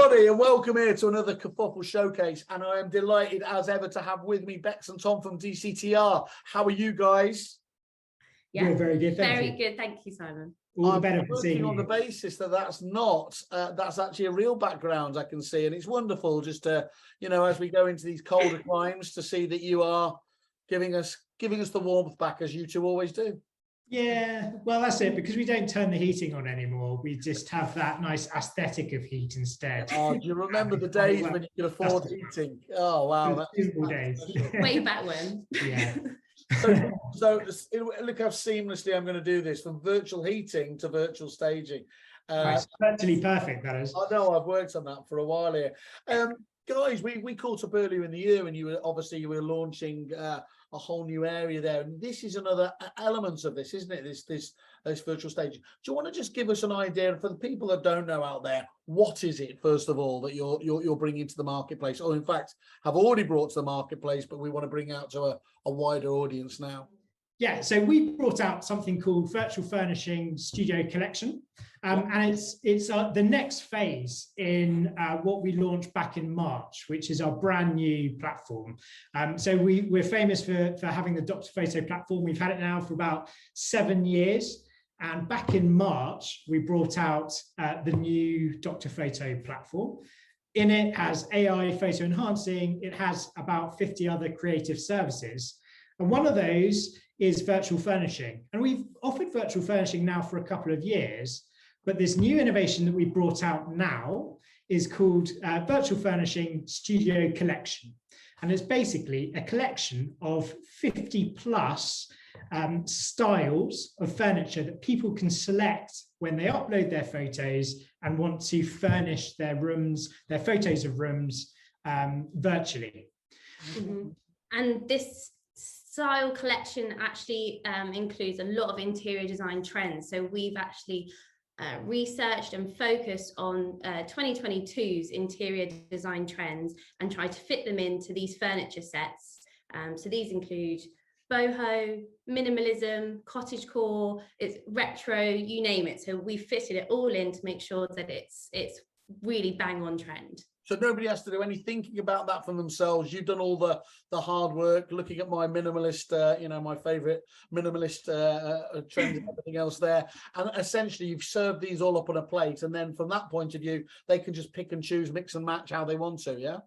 everybody, and welcome here to another Kerfuffle Showcase. And I am delighted as ever to have with me Bex and Tom from DCTR. How are you guys? Yeah, we're very good. Very good. Thank you, Simon. All the better I'm for seeing working on the you. basis that that's actually a real background I can see, and it's wonderful just to, as we go into these colder climes, to see that you are giving us the warmth back as you two always do. Yeah, well, that's it, because we don't turn the heating on anymore. We just have that nice aesthetic of heat instead. Oh, do you remember the days when you could afford heating? Oh, wow. Beautiful days. Way back when. Yeah. So look how seamlessly I'm going to do this, from virtual heating to virtual staging. Nice. Virtually perfect, that is. I know, I've worked on that for a while here. Guys, we caught up earlier in the year, and you were launching a whole new area there, and this is another element of this, isn't it? This virtual staging. Do you want to just give us an idea for the people that don't know out there? What is it, first of all, that you're bringing to the marketplace, or in fact have already brought to the marketplace, but we want to bring out to a wider audience now? Yeah, so we brought out something called Virtual Furnishing Studio Collection, and it's the next phase in what we launched back in March, which is our brand new platform. So we're famous for having the Dr. Photo platform. We've had it now for about 7 years, and back in March we brought out the new Dr. Photo platform. In it has AI photo enhancing. It has about 50 other creative services, and one of those is virtual furnishing. And we've offered virtual furnishing now for a couple of years, but this new innovation that we brought out now is called Virtual Furnishing Studio Collection. And it's basically a collection of 50 plus styles of furniture that people can select when they upload their photos and want to furnish their rooms, their photos of rooms, virtually. Mm-hmm. And this style collection actually includes a lot of interior design trends. So we've actually researched and focused on 2022's interior design trends and tried to fit them into these furniture sets. So these include boho, minimalism, cottagecore, it's retro, you name it. So we fitted it all in to make sure that it's really bang on trend. So nobody has to do any thinking about that for themselves. You've done all the hard work, looking at my minimalist, my favorite minimalist trends and everything else there. And essentially you've served these all up on a plate. And then from that point of view, they can just pick and choose, mix and match how they want to, yeah?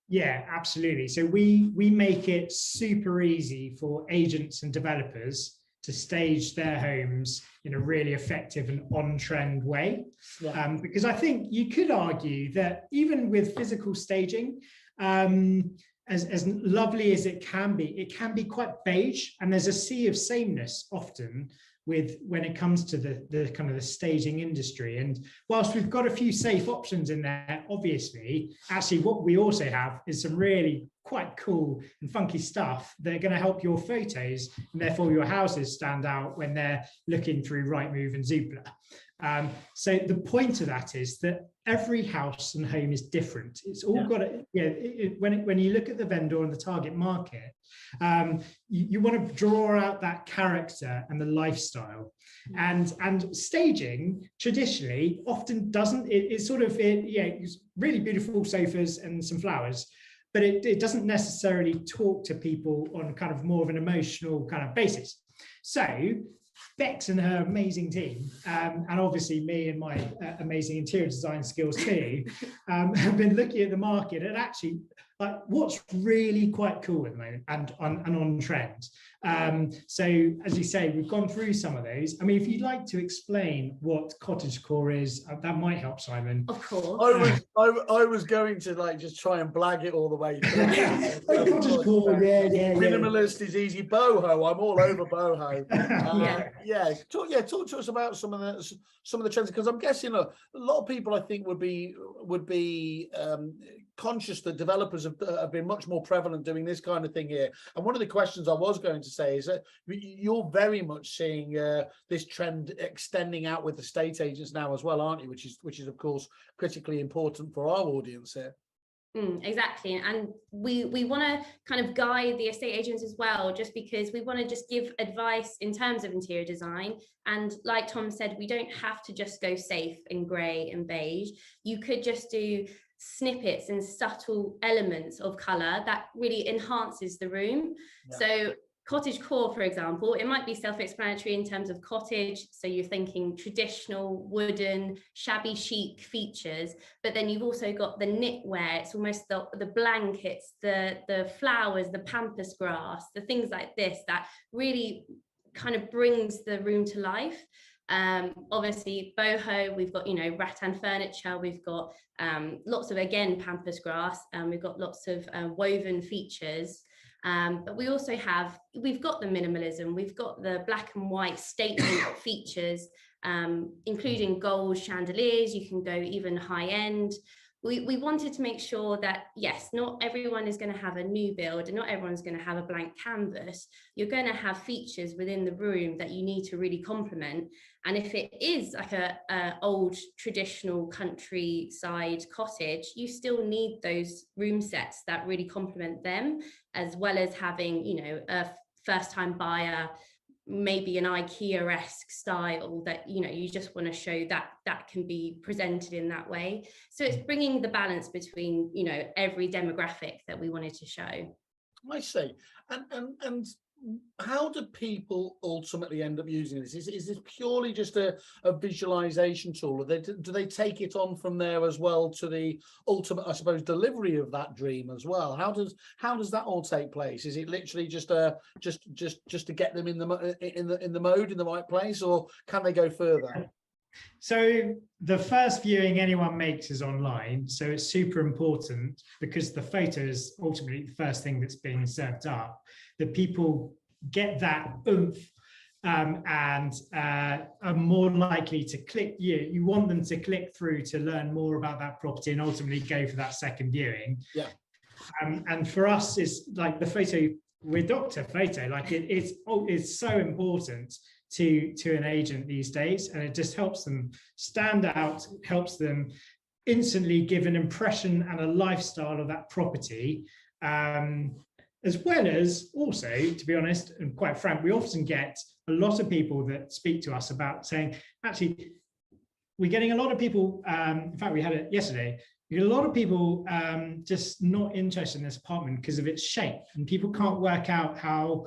Yeah, absolutely. So we make it super easy for agents and developers to stage their homes in a really effective and on-trend way. Yeah. Because I think you could argue that even with physical staging, as lovely as it can be quite beige, and there's a sea of sameness often when it comes to the kind of the staging industry. And whilst we've got a few safe options in there, obviously, actually what we also have is some really quite cool and funky stuff that are going to help your photos and therefore your houses stand out when they're looking through Rightmove and Zoopla. So the point of that is that every house and home is different. It's all got to, when you look at the vendor and the target market, you want to draw out that character and the lifestyle. And staging traditionally often doesn't, it's really beautiful sofas and some flowers, but it doesn't necessarily talk to people on kind of more of an emotional kind of basis. So Bex and her amazing team, and obviously me and my amazing interior design skills too, have been looking at the market and actually like what's really quite cool at the moment and on trend. So as you say, we've gone through some of those. I mean, if you'd like to explain what cottagecore is, that might help, Simon. Of course. I was going to just try and blag it all the way through. Cottagecore, yeah. Minimalist is easy. Boho, I'm all over boho. Talk to us about some of the trends, because I'm guessing a lot of people I think would be conscious that developers have been much more prevalent doing this kind of thing here. And one of the questions I was going to say is that you're very much seeing this trend extending out with estate agents now as well, aren't you? Which is of course critically important for our audience here. Exactly, and we want to kind of guide the estate agents as well, just because we want to just give advice in terms of interior design. And like Tom said, we don't have to just go safe in grey and beige. You could just do snippets and subtle elements of colour that really enhances the room. Yeah. So cottage core, for example, it might be self-explanatory in terms of cottage. So you're thinking traditional, wooden, shabby chic features, but then you've also got the knitwear. It's almost the blankets, the flowers, the pampas grass, the things like this that really kind of brings the room to life. Obviously boho, we've got, you know, rattan furniture, we've got lots of, again, pampas grass, we've got lots of woven features. But we also we've got the minimalism, we've got the black and white statement features, including gold chandeliers. You can go even high end. We wanted to make sure that, yes, not everyone is going to have a new build and not everyone's going to have a blank canvas. You're going to have features within the room that you need to really complement. And if it is like a old traditional countryside cottage, you still need those room sets that really complement them, as well as having, you know, a first-time buyer, maybe an IKEA-esque style that, you know, you just want to show that can be presented in that way. So it's bringing the balance between, you know, every demographic that we wanted to show. I see. And how do people ultimately end up using this? Is this purely just a visualization tool, or do they take it on from there as well to the ultimate, I suppose, delivery of that dream as well? How does that all take place? Is it literally just to get them in the mode, in the right place, or can they go further? So the first viewing anyone makes is online, so it's super important, because the photo is ultimately the first thing that's being served up, that people get that oomph and are more likely to click. You want them to click through to learn more about that property and ultimately go for that second viewing. Yeah. And for us, it's like the photo, we're Dr. Photo, like it's so important to an agent these days, and it just helps them stand out, helps them instantly give an impression and a lifestyle of that property, as well as also, to be honest and quite frank, we often get a lot of people that speak to us about saying, actually, we're getting a lot of people, in fact, we had it yesterday, we get a lot of people just not interested in this apartment because of its shape, and people can't work out how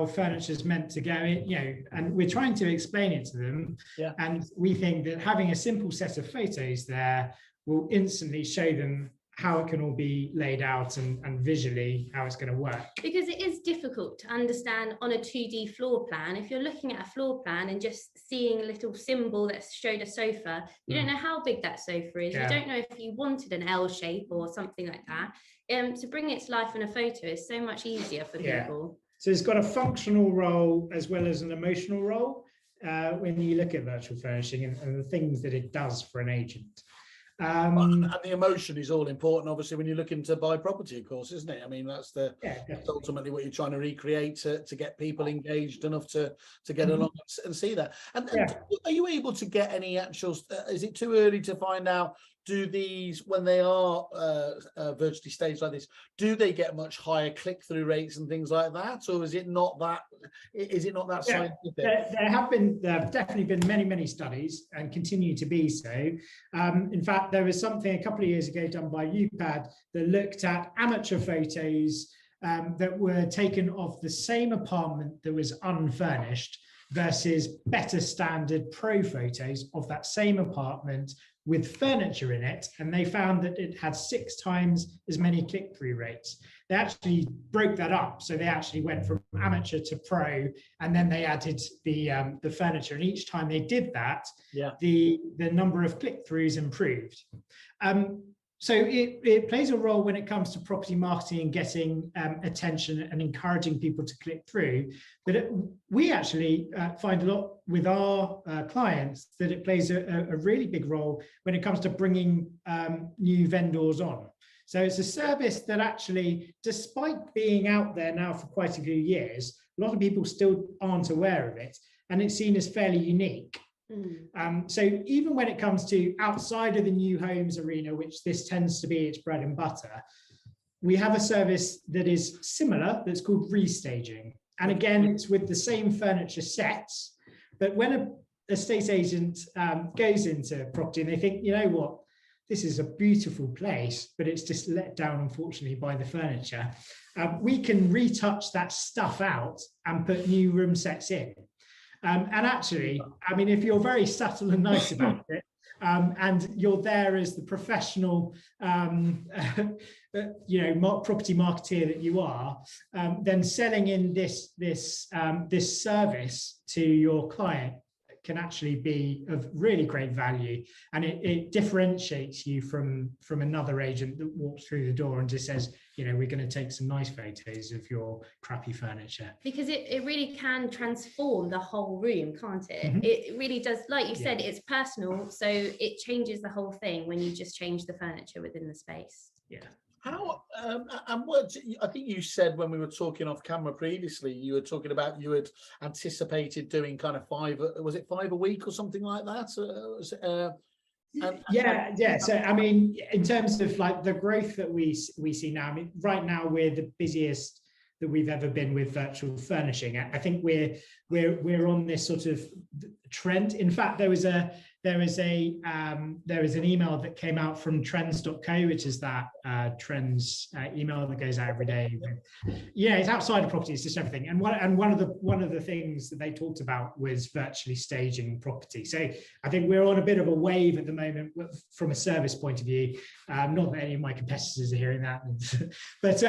furniture is meant to go in, you know, and we're trying to explain it to them. Yeah. And we think that having a simple set of photos there will instantly show them how it can all be laid out and visually how it's going to work. Because it is difficult to understand on a 2D floor plan. If you're looking at a floor plan and just seeing a little symbol that showed a sofa, you don't know how big that sofa is. Yeah. You don't know if you wanted an L shape or something like that. To bring it to life in a photo is so much easier for people. So it's got a functional role as well as an emotional role when you look at virtual furnishing and the things that it does for an agent. And the emotion is all important, obviously, when you're looking to buy property, of course, isn't it? I mean, that's ultimately what you're trying to recreate to get people engaged enough to get along and see that. And are you able to get any actual? Is it too early to find out? Do these, when they are virtually staged like this, do they get much higher click-through rates and things like that, or is it not that? Is it not that scientific? There have definitely been many studies and continue to be so. In fact, there was something a couple of years ago done by UPAD that looked at amateur photos that were taken of the same apartment that was unfurnished versus better standard pro photos of that same apartment with furniture in it, and they found that it had 6 times as many click-through rates. They actually broke that up, so they actually went from amateur to pro, and then they added the furniture, and each time they did that, the number of click-throughs improved. So it plays a role when it comes to property marketing and getting attention and encouraging people to click through. But we actually find a lot with our clients that it plays a really big role when it comes to bringing new vendors on. So it's a service that actually, despite being out there now for quite a few years, a lot of people still aren't aware of it. And it's seen as fairly unique. So even when it comes to outside of the new homes arena, which this tends to be its bread and butter, we have a service that is similar that's called restaging. And again, it's with the same furniture sets, but when an estate agent goes into property and they think, you know what, this is a beautiful place, but it's just let down, unfortunately, by the furniture, we can retouch that stuff out and put new room sets in. And actually, I mean, if you're very subtle and nice about it, and you're there as the professional, property marketeer that you are, then selling in this service to your client can actually be of really great value, and it differentiates you from another agent that walks through the door and just says, you know, we're going to take some nice photos of your crappy furniture. Because it really can transform the whole room, can't it? It really does. Like you said, it's personal, so it changes the whole thing when you just change the furniture within the space. Yeah. How and what I think you said when we were talking off camera previously, you were talking about you had anticipated doing kind of 5 a week or something like that? So I mean, in terms of like the growth that we see now, I mean, right now we're the busiest that we've ever been with virtual furnishing. I think we're on this sort of trend. In fact, there was an email that came out from trends.co, which is that trends email that goes out every day. Yeah, it's outside of property, it's just everything. And one of the things that they talked about was virtually staging property. So I think we're on a bit of a wave at the moment from a service point of view. Not that any of my competitors are hearing that, but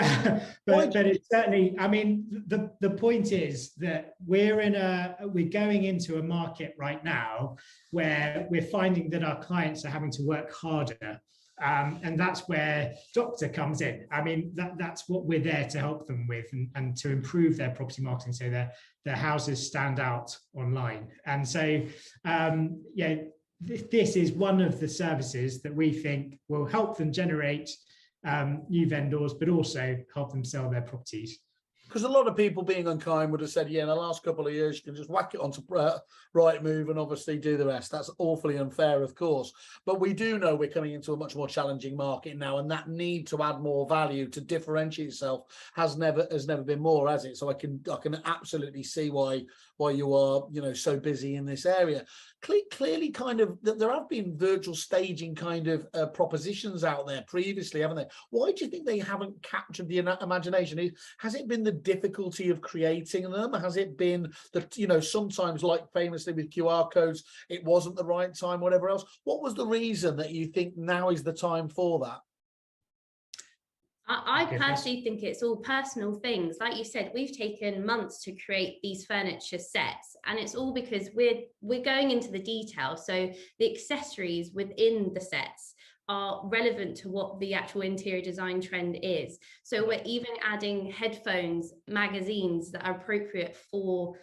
it's certainly, I mean, the point is that we're going into a market right now where we're finding that our clients are having to work harder. And that's where Doctor comes in. I mean, that's what we're there to help them with, and to improve their property marketing so their houses stand out online. And so, this is one of the services that we think will help them generate new vendors, but also help them sell their properties. Because a lot of people, being unkind, would have said, yeah, in the last couple of years, you can just whack it onto Rightmove and obviously do the rest. That's awfully unfair, of course. But we do know we're coming into a much more challenging market now, and that need to add more value to differentiate itself has never been more, has it? So I can absolutely see why you are, you know, so busy in this area. Clearly, kind of, there have been virtual staging kind of propositions out there previously, haven't there? Why do you think they haven't captured the imagination? Has it been the difficulty of creating them? Has it been that, you know, sometimes, like famously with QR codes, it wasn't the right time, whatever else? What was the reason that you think now is the time for that? I personally think it's all personal things. Like you said, we've taken months to create these furniture sets, and it's all because we're going into the detail. So the accessories within the sets are relevant to what the actual interior design trend is. So we're even adding headphones, magazines that are appropriate for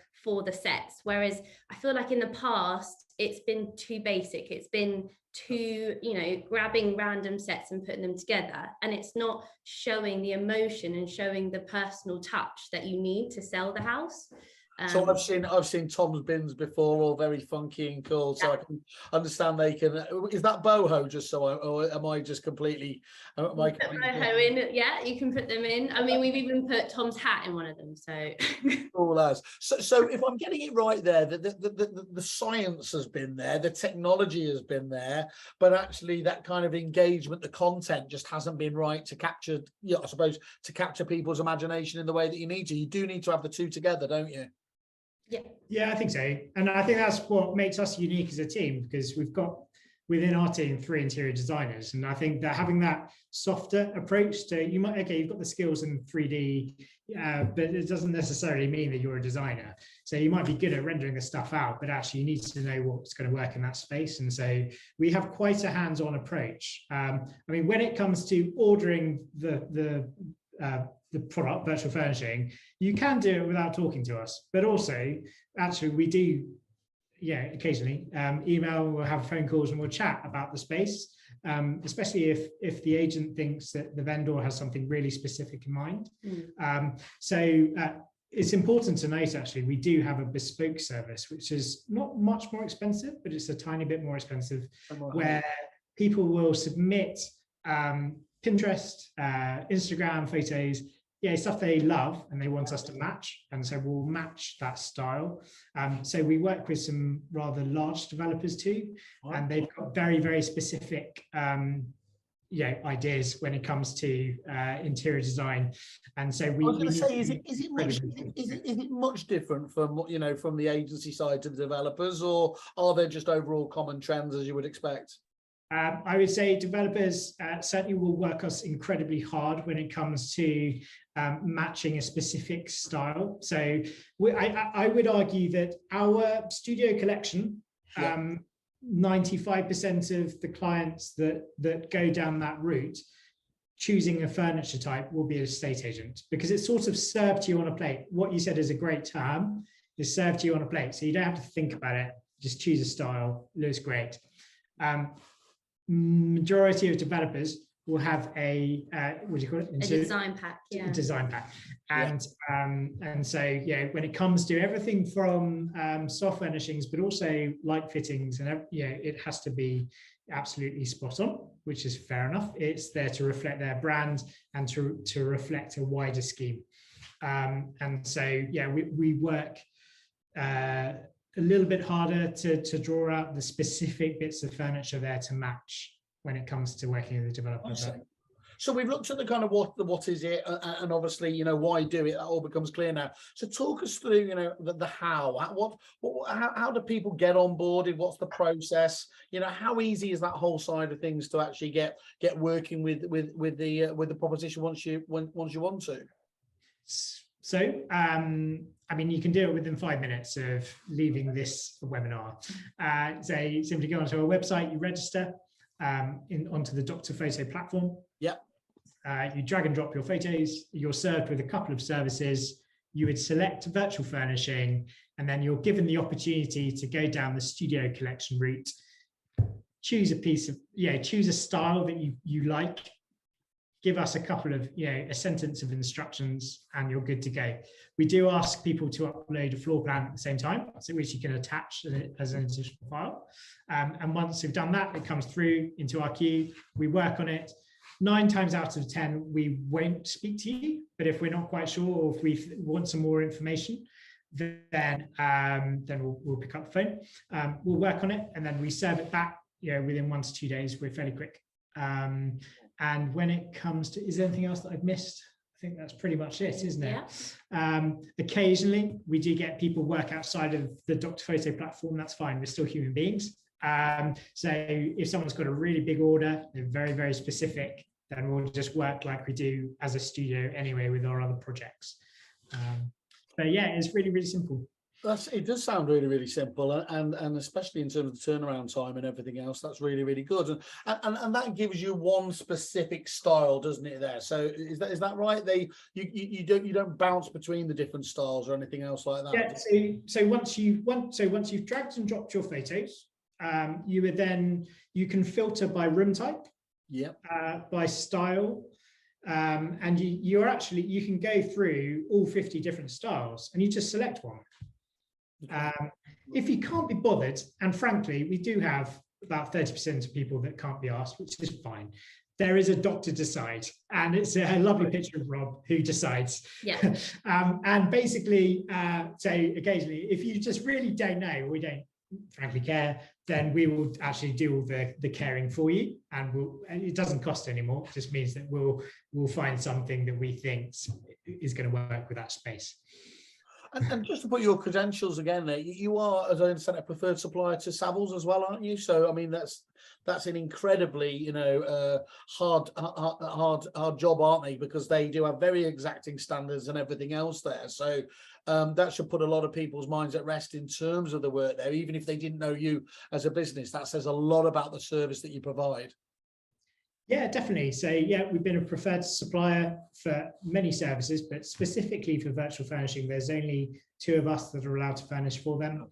the sets. Whereas I feel like in the past, it's been too basic. It's been too, you know, grabbing random sets and putting them together. And it's not showing the emotion and showing the personal touch that you need to sell the house. So I've seen Tom's bins before, all very funky and cool. So I can understand they can. Is that boho? Just so or am I just completely? Boho in, yeah, you can put them in. I mean, we've even put Tom's hat in one of them. So all as. So if I'm getting it right, there, the science has been there, the technology has been there, but actually that kind of engagement, the content just hasn't been right to capture. Yeah, I suppose to capture people's imagination in the way that you need to. You do need to have the two together, don't you? Yeah, I think so. And I think that's what makes us unique as a team, because we've got within our team 3 interior designers. And I think that having that softer approach to, you've got the skills in 3D, but it doesn't necessarily mean that you're a designer. So you might be good at rendering the stuff out, but actually you need to know what's going to work in that space. And so we have quite a hands-on approach. I mean, when it comes to ordering the product, virtual furnishing, you can do it without talking to us, but also actually we do, occasionally email, we'll have phone calls and we'll chat about the space, especially if the agent thinks that the vendor has something really specific in mind. So it's important to note, actually, we do have a bespoke service, which is not much more expensive, but it's a tiny bit more expensive, where people will submit Pinterest, Instagram photos, stuff they love and they want us to match. And so we'll match that style. So we work with some rather large developers too, and they've got very, very specific ideas when it comes to interior design. And so we, I was going to say, is it much different from from the agency side to the developers, or are there just overall common trends as you would expect? I would say developers certainly will work us incredibly hard when it comes to matching a specific style. So I would argue that our studio collection, 95% of the clients that go down that route, choosing a furniture type, will be an estate agent, because it's sort of served to you on a plate. What you said is a great term, is served to you on a plate. So you don't have to think about it, just choose a style, looks great. Majority of developers will have a what do you call it? A design pack, design pack, and so when it comes to everything from soft furnishings, but also light fittings, and it has to be absolutely spot on, which is fair enough. It's there to reflect their brand and to reflect a wider scheme, and so we work a little bit harder to draw out the specific bits of furniture there to match when it comes to working with the developer. So we've looked at the kind of what is it, and obviously why do it. That all becomes clear now. So talk us through the how. How do people get on board? What's the process? How easy is that whole side of things to actually get working with the proposition once you want to? So, I mean, you can do it within 5 minutes of leaving this webinar. So you simply go onto our website, you register onto the Dr. Photo platform. Yeah. You drag and drop your photos. You're served with a couple of services. You would select virtual furnishing, and then you're given the opportunity to go down the studio collection route. Choose a style that you like. Give us a couple of, a sentence of instructions, and you're good to go. We do ask people to upload a floor plan at the same time, so which you can attach as an additional file. And once you've done that, it comes through into our queue. We work on it. 9 times out of 10, we won't speak to you. But if we're not quite sure, or if we want some more information, then we'll pick up the phone. We'll work on it, and then we serve it back. Within 1 to 2 days. We're fairly quick. And when it comes to, is there anything else that I've missed? I think that's pretty much it, isn't it? Yeah. Occasionally, we do get people work outside of the Dr. Photo platform. That's fine. We're still human beings. So if someone's got a really big order, they're very, very specific, then we'll just work like we do as a studio anyway with our other projects. But yeah, it's really, really simple. It does sound really, really simple, and especially in terms of the turnaround time and everything else, that's really, really good. And that gives you one specific style, doesn't it? There, so is that right? You don't bounce between the different styles or anything else like that. Yeah. So once you've dragged and dropped your photos, you can filter by room type, by style. And you can go through all 50 different styles, and you just select one. If you can't be bothered, and frankly, we do have about 30% of people that can't be asked, which is fine. There is a doctor decide, and it's a lovely picture of Rob who decides. Yeah. And basically, so occasionally, if you just really don't know, we don't frankly care, then we will actually do all the caring for you, and it doesn't cost anymore. It just means that we'll find something that we think is going to work with that space. And just to put your credentials again there, you are, as I understand, a preferred supplier to Savills as well, aren't you? So, I mean, that's an incredibly, hard job, aren't they? Because they do have very exacting standards and everything else there. So that should put a lot of people's minds at rest in terms of the work there, even if they didn't know you as a business. That says a lot about the service that you provide. Yeah, definitely. So yeah, we've been a preferred supplier for many services, but specifically for virtual furnishing, there's only 2 of us that are allowed to furnish for them.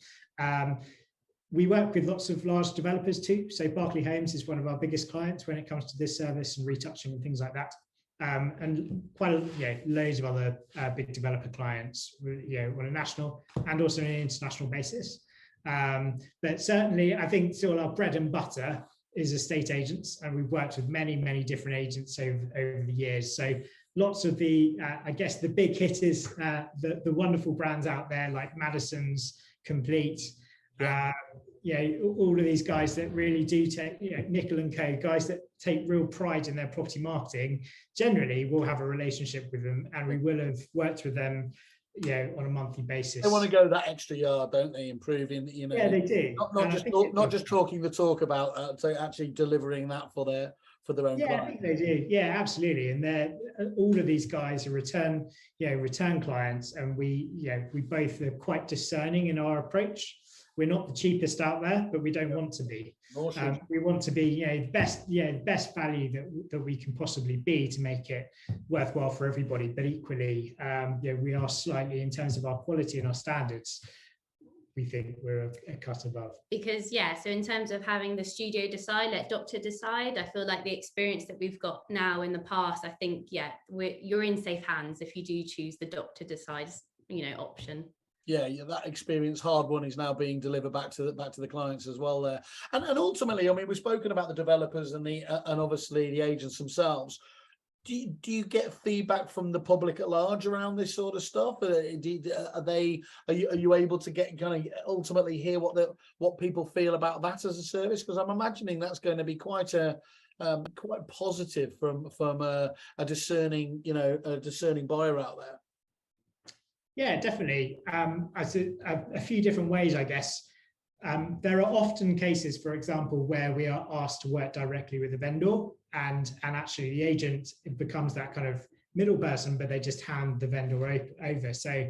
We work with lots of large developers too. So Berkeley Homes is one of our biggest clients when it comes to this service and retouching and things like that. and quite loads of other big developer clients, on a national and also on an international basis. But certainly, I think still our bread and butter is estate agents, and we've worked with many different agents over the years. So lots of the, I guess, the big hitters, the wonderful brands out there like Madison's, Complete, all of these guys that really do take, Nickel and Co, guys that take real pride in their property marketing. Generally, we'll have a relationship with them, and we will have worked with them, on a monthly basis. They want to go that extra yard, don't they? Improving, Yeah, they do. Not just talking the talk about, so actually delivering that for their own clients. I think they do. Yeah, absolutely. And they're all of these guys are return clients, and we both are quite discerning in our approach. We're not the cheapest out there, but we don't want to be. We want to be, best value that we can possibly be to make it worthwhile for everybody. But equally, we are slightly, in terms of our quality and our standards, we think we're a cut above. Because so in terms of having the studio decide, let doctor decide, I feel like the experience that we've got now in the past, I think you're in safe hands if you do choose the doctor decides option. Yeah, that experience, hard one, is now being delivered back to the clients as well there. And ultimately, I mean, we've spoken about the developers and and obviously the agents themselves. Do you get feedback from the public at large around this sort of stuff? Are you able to get kind of ultimately hear what people feel about that as a service? Because I'm imagining that's going to be quite positive from a discerning buyer out there. Yeah, definitely. A few different ways, I guess. There are often cases, for example, where we are asked to work directly with the vendor, and actually the agent becomes that kind of middle person, but they just hand the vendor over. So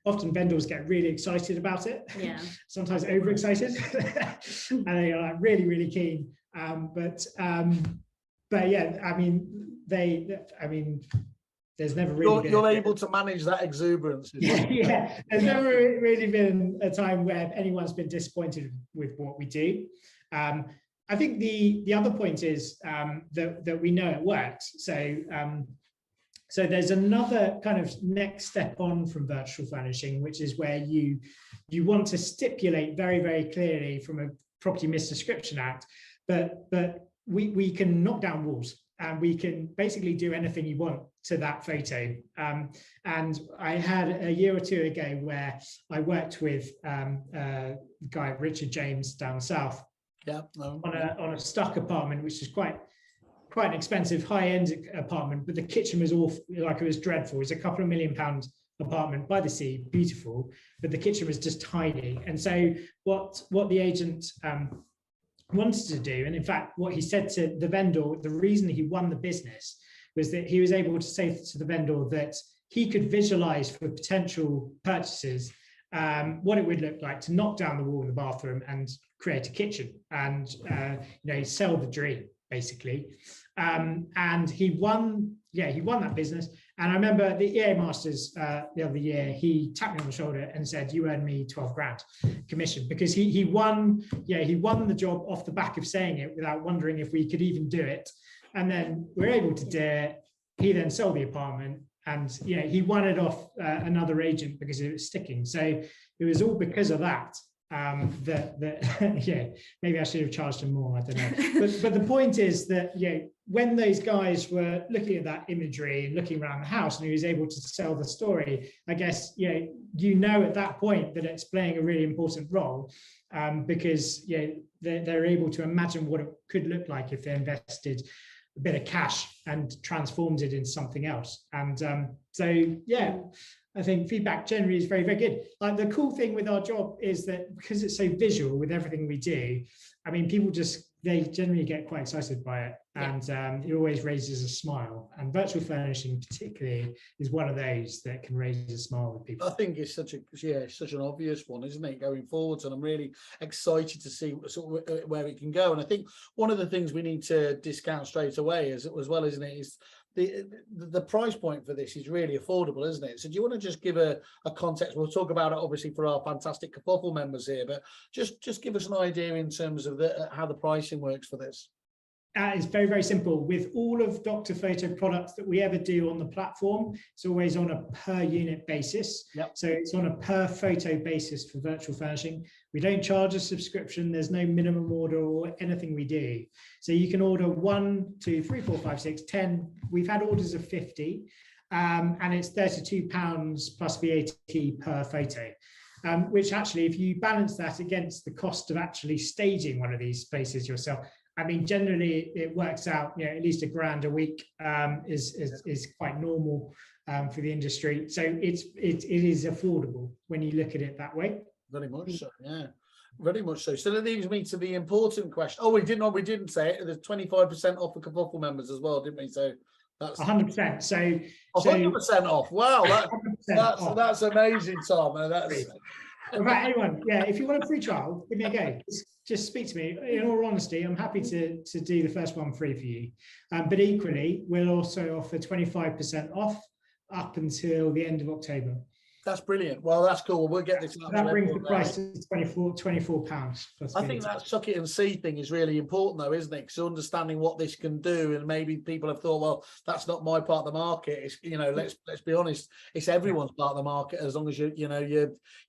often vendors get really excited about it, sometimes overexcited, and they are like really keen. But yeah, I mean, there's never really you're able to manage that exuberance. Yeah, there's never really been a time where anyone's been disappointed with what we do. I think the other point is that we know it works. So there's another kind of next step on from virtual furnishing, which is where you want to stipulate very clearly from a Property Misdescription Act, but we can knock down walls, and we can basically do anything you want to that photo. And I had a year or two ago where I worked with guy Richard James down south on a stuck apartment, which is quite an expensive high-end apartment, but the kitchen was awful, like it was dreadful. It was a couple of £1 million apartment by the sea, beautiful, but the kitchen was just tiny. And so what the agent wanted to do, and in fact what he said to the vendor, the reason he won the business was that he was able to say to the vendor that he could visualize for potential purchasers what it would look like to knock down the wall in the bathroom and create a kitchen, and sell the dream basically. And he won that business. And I remember the EA Masters the other year, he tapped me on the shoulder and said, "You earned me 12 grand commission," because he won the job off the back of saying it without wondering if we could even do it. And then we're able to do it. He then sold the apartment, and he won it off another agent because it was sticking. So it was all because of that. Maybe I should have charged him more, I don't know. But the point is that when those guys were looking at that imagery and looking around the house, and he was able to sell the story, I guess at that point that it's playing a really important role, because they're able to imagine what it could look like if they invested a bit of cash and transformed it into something else. And I think feedback generally is very good. Like, the cool thing with our job is that because it's so visual with everything we do, I mean, people they generally get quite excited by it, and it always raises a smile. And virtual furnishing particularly is one of those that can raise a smile with people. I think it's such an obvious one, isn't it, going forwards? And I'm really excited to see where it can go. And I think one of the things we need to discount straight away as well, isn't it, is the price point for this is really affordable, isn't it? So do you want to just give a context? We'll talk about it obviously for our fantastic Kerfuffle members here, but just give us an idea in terms of how the pricing works for this. It's very, very simple. With all of Dr. Photo products that we ever do on the platform, it's always on a per unit basis. Yep. So it's on a per photo basis for virtual furnishing. We don't charge a subscription. There's no minimum order or anything we do. So you can order 1, 2, 3, 4, 5, 6, 10. We've had orders of 50, and it's £32 plus VAT per photo. Which actually, if you balance that against the cost of actually staging one of these places yourself, I mean, generally it works out, at least £1,000 a week is quite normal for the industry. So it is affordable when you look at it that way. Very much so, yeah. Very much so. So that leaves me to the important question. Oh, we didn't say it. There's 25% off for Kerfuffle members as well, didn't we? So that's 100%. So 100% off. Wow, that's amazing, Tom. That's about anyone, if you want a free trial, give me a go. Just speak to me. In all honesty, I'm happy to do the first one free for you. But equally, we'll also offer 25% off up until the end of October. That's brilliant. Well, that's cool. We'll get this. That brings the price to £24. I think that suck it and see thing is really important, though, isn't it? Because understanding what this can do, and maybe people have thought, well, that's not my part of the market. It's, let's be honest, it's everyone's part of the market. As long as you're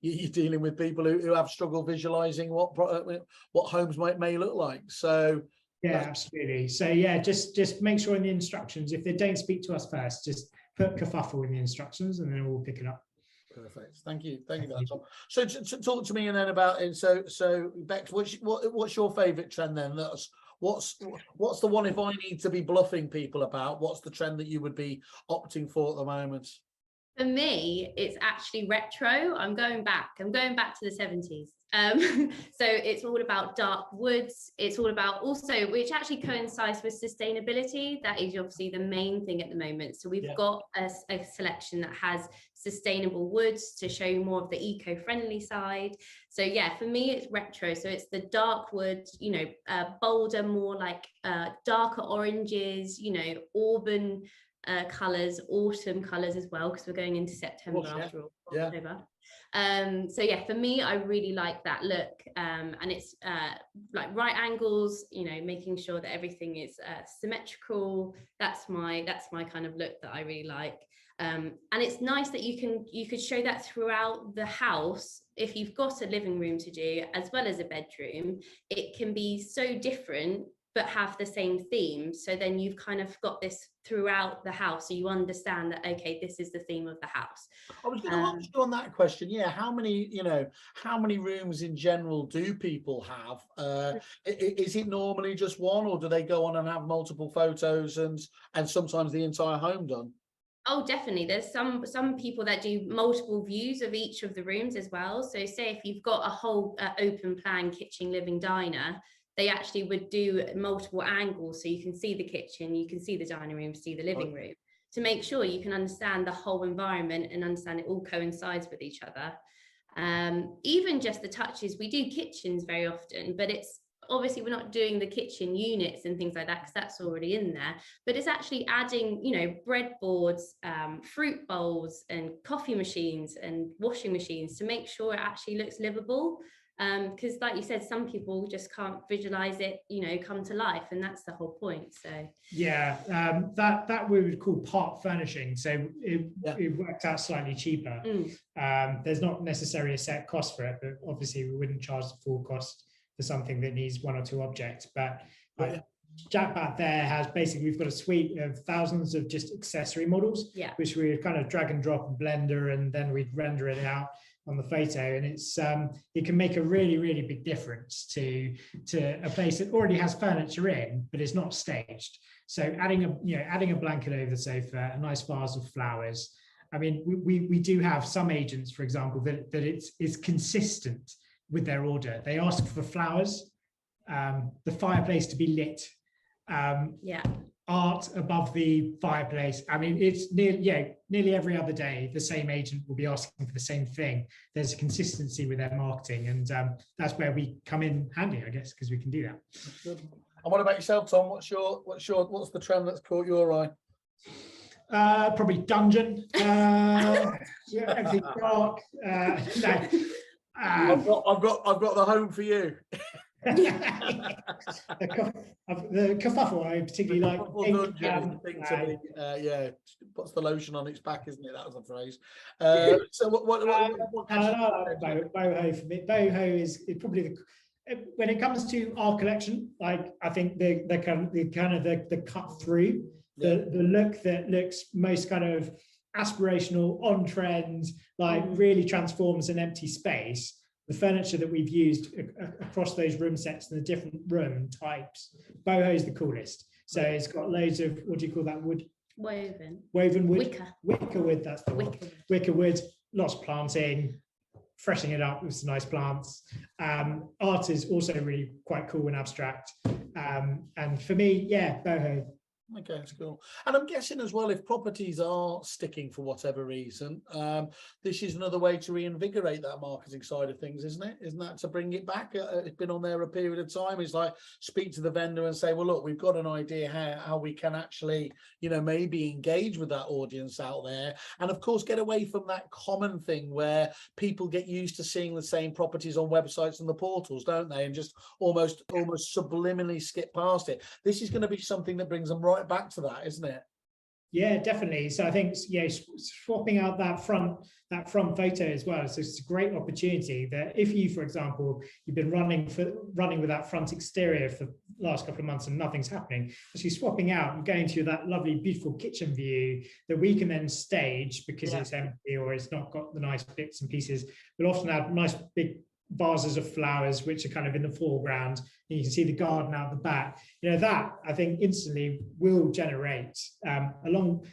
dealing with people who have struggle visualizing what homes may look like. So yeah, absolutely. So just make sure in the instructions, if they don't speak to us first, just put Kerfuffle in the instructions, and then we'll pick it up. Perfect. Thank you for that, Tom. So talk to me and then about it. So Bex, what's your favourite trend then? What's the one, if I need to be bluffing people about, what's the trend that you would be opting for at the moment? For me, it's actually retro. I'm going back to the 70s. So it's all about dark woods. It's all about also, which actually coincides with sustainability. That is obviously the main thing at the moment. So we've got a selection that has sustainable woods to show more of the eco-friendly side. So for me, it's retro. So it's the dark wood, bolder, more like darker oranges, auburn colours, autumn colours as well, because we're going into September after all, October. So for me, I really like that look, and it's like right angles, making sure that everything is symmetrical. That's my kind of look that I really like. And it's nice that you could show that throughout the house. If you've got a living room to do as well as a bedroom, it can be so different but have the same theme. So then you've kind of got this throughout the house, so you understand that, okay, this is the theme of the house. I was going to ask you on that question. How many rooms in general do people have? Is it normally just one, or do they go on and have multiple photos and sometimes the entire home done? Oh, definitely. There's some people that do multiple views of each of the rooms as well. So say if you've got a whole open plan kitchen, living, diner, they actually would do multiple angles, so you can see the kitchen, you can see the dining room, see the living room, to make sure you can understand the whole environment and understand it all coincides with each other. Even just the touches, we do kitchens very often, but it's obviously we're not doing the kitchen units and things like that because that's already in there, but it's actually adding, breadboards, fruit bowls and coffee machines and washing machines to make sure it actually looks livable. Because like you said, some people just can't visualize it, come to life, and that's the whole point. So that we would call part furnishing. So it worked out slightly cheaper. There's not necessarily a set cost for it, but obviously we wouldn't charge the full cost for something that needs 1 or 2 objects. But Jack back there has basically, we've got a suite of thousands of just accessory models, which we kind of drag and drop and blender, and then we'd render it out on the photo, and it's it can make a really, really big difference to a place that already has furniture in, but it's not staged. So adding a blanket over the sofa, a nice vase of flowers. I mean, we do have some agents, for example, that it's consistent with their order. They ask for flowers, the fireplace to be lit, art above the fireplace. I mean, it's nearly every other day the same agent will be asking for the same thing. There's a consistency with their marketing, and that's where we come in handy, I guess, because we can do that. Good. And what about yourself, Tom? What's the trend that's caught your eye? Probably dungeon. Everything dark. I've got the home for you. The kerfuffle I particularly like. Yeah, puts the lotion on its back, isn't it? That was the phrase. So what boho for me? Boho is probably when it comes to our collection, like I think the cut through, the look that looks most kind of aspirational, on trend, like really transforms an empty space. The furniture that we've used across those room sets and the different room types, boho is the coolest. So it's got loads of, what do you call that wood? Woven wood. Wicker wood, that's the wicker. one. Wicker wood, lots of planting, freshening it up with some nice plants. Art is also really quite cool and abstract. And for me, yeah, boho. Okay, that's cool. And I'm guessing as well, if properties are sticking for whatever reason, this is another way to reinvigorate that marketing side of things, isn't it? Isn't that to bring it back? It's been on there a period of time. It's like speak to the vendor and say, well, look, we've got an idea how we can actually, maybe engage with that audience out there. And of course, get away from that common thing where people get used to seeing the same properties on websites and the portals, don't they? And just almost subliminally skip past it. This is going to be something that brings them right back to that, isn't it? Yeah, definitely. So I think swapping out that front photo as well. So it's a great opportunity that if you, for example, you've been running with that front exterior for the last couple of months and nothing's happening, as you're swapping out and going to that lovely, beautiful kitchen view that we can then stage because it's empty or it's not got the nice bits and pieces. We'll often have nice big vases of flowers which are kind of in the foreground, and you can see the garden out the back. That I think instantly will generate along,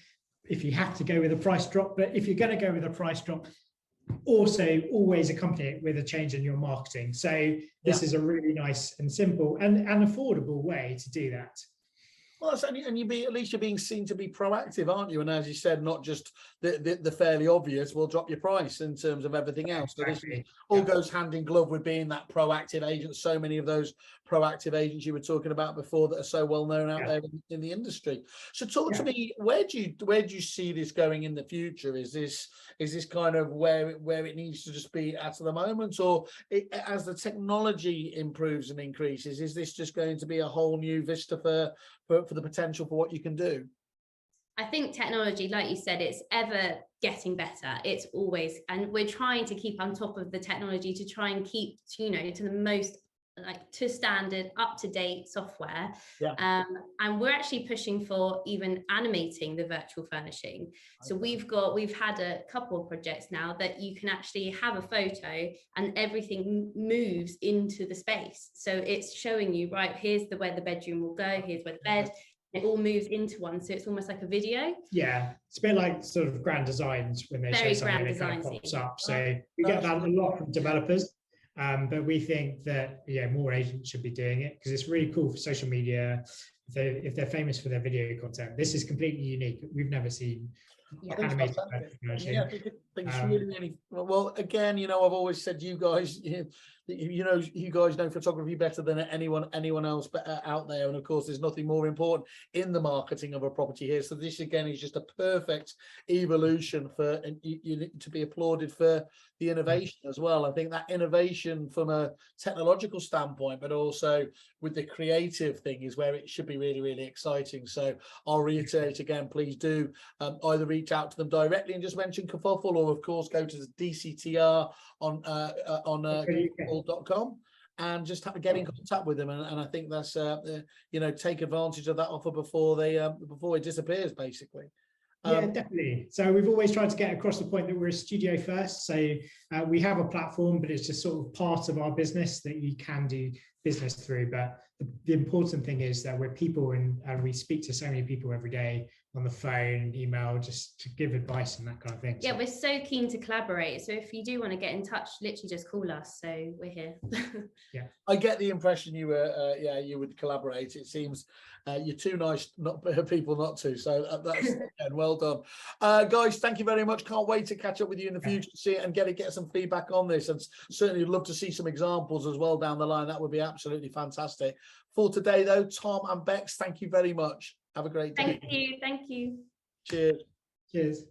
if you have to go with a price drop, but if you're going to go with a price drop, also always accompany it with a change in your marketing. So this is a really nice and simple and affordable way to do that. Well, and at least you're being seen to be proactive, aren't you? And as you said, not just the fairly obvious, we'll drop your price in terms of everything else. So this all goes hand in glove with being that proactive agent. So many of those proactive agents you were talking about before that are so well known out there in the industry. So talk to me, where do you see this going in the future? Is this kind of where it needs to just be at the moment, or as the technology improves and increases, is this just going to be a whole new vista for the potential for what you can do? I think technology, like you said, it's ever getting better. It's always, and we're trying to keep on top of the technology to try and keep, to the most to standard, up-to-date software. And we're actually pushing for even animating the virtual furnishing. So we've had a couple of projects now that you can actually have a photo and everything moves into the space. So it's showing you, right, here's where the bedroom will go, here's where the bed, it all moves into one. So it's almost like a video. Yeah, it's a bit like sort of grand designs when they show something that kind of pops up. So we get that a lot from developers. But we think that more agents should be doing it because it's really cool for social media. If they're famous for their video content, this is completely unique. We've never seen animated. I think it's really well. Again, I've always said you guys, you guys know photography better than anyone else out there, and of course, there's nothing more important in the marketing of a property here. So this again is just a perfect evolution for you to be applauded for the innovation as well. I think that innovation from a technological standpoint, but also with the creative thing, is where it should be really, really exciting. So I'll reiterate again, please do either reach out to them directly and just mention Kerfuffle, or of course go to the DCTR on kerfuffle.com and just get in contact with them. And I think that's take advantage of that offer before it disappears, basically. Yeah, definitely. So we've always tried to get across the point that we're a studio first. So we have a platform, but it's just sort of part of our business that you can do business through. But the important thing is that we're people, and we speak to so many people every day on the phone, email, just to give advice and that kind of thing. Yeah, we're so keen to collaborate. So if you do want to get in touch, literally just call us. So we're here. Yeah, I get the impression you were, you would collaborate. It seems you're too nice people not to. So that's again, well done, guys. Thank you very much. Can't wait to catch up with you in the future, see it and get some feedback on this, and certainly love to see some examples as well down the line. That would be absolutely fantastic. For today, though, Tom and Bex, thank you very much. Have a great day. Thank you. Cheers. Cheers.